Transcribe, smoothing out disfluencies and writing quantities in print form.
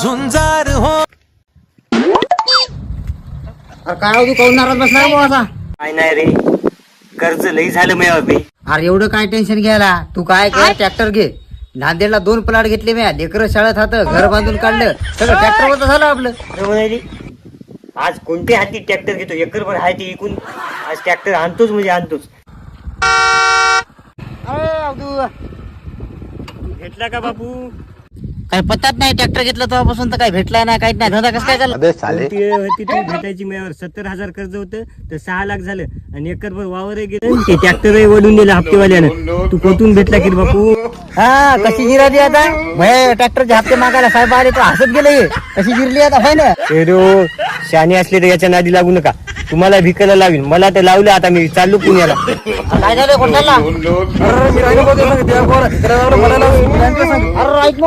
झुंजार हो. काय तू काऊन नाराज बसला असा? काय नाही रे, कर्ज लई झालं मी अभि. अरे एवढं काय टेन्शन घ्यायला, तू काय कर ट्रॅक्टर घे. नांदेडला 2 प्लॉट घेतले मी, लेकरं शाळेत हात, घर बांधून काढलं, सगळं ट्रॅक्टर वर झालं आपलं. आज कोणते हाती ट्रॅक्टर घेतो, एकरभर आहे ते विकून आज ट्रॅक्टर आणतोच म्हणजे आणतोच. भेटला का बापू? काय पत्ताच नाही, ट्रॅक्टर घेतलं तेव्हापासून तर काय भेटलाय ना, काहीच नाही. धंदा कसं काय झाला? होती ती भेटायची माझ्यावर 70,000 कर्ज होतं तर 6 लाख झालं आणि एकरभर वावर गेलं, ते ट्रॅक्टर वडून दिलं हप्तेवाल्यानं. तू कुठून भेटला की रे बापू? हा कशी जिराली आता भय, ट्रॅक्टरचे हप्ते मागायला साहेब आले तर हसत गेले. कशी जिरली आता होय ना? शाने असले तर याच्या नादी लागू नका, तुम्हाला भिकायला लावीन. मला तर लावलं, आता मी चाललो पुण्याला. काय झालं कोण चालला? अरे ऐक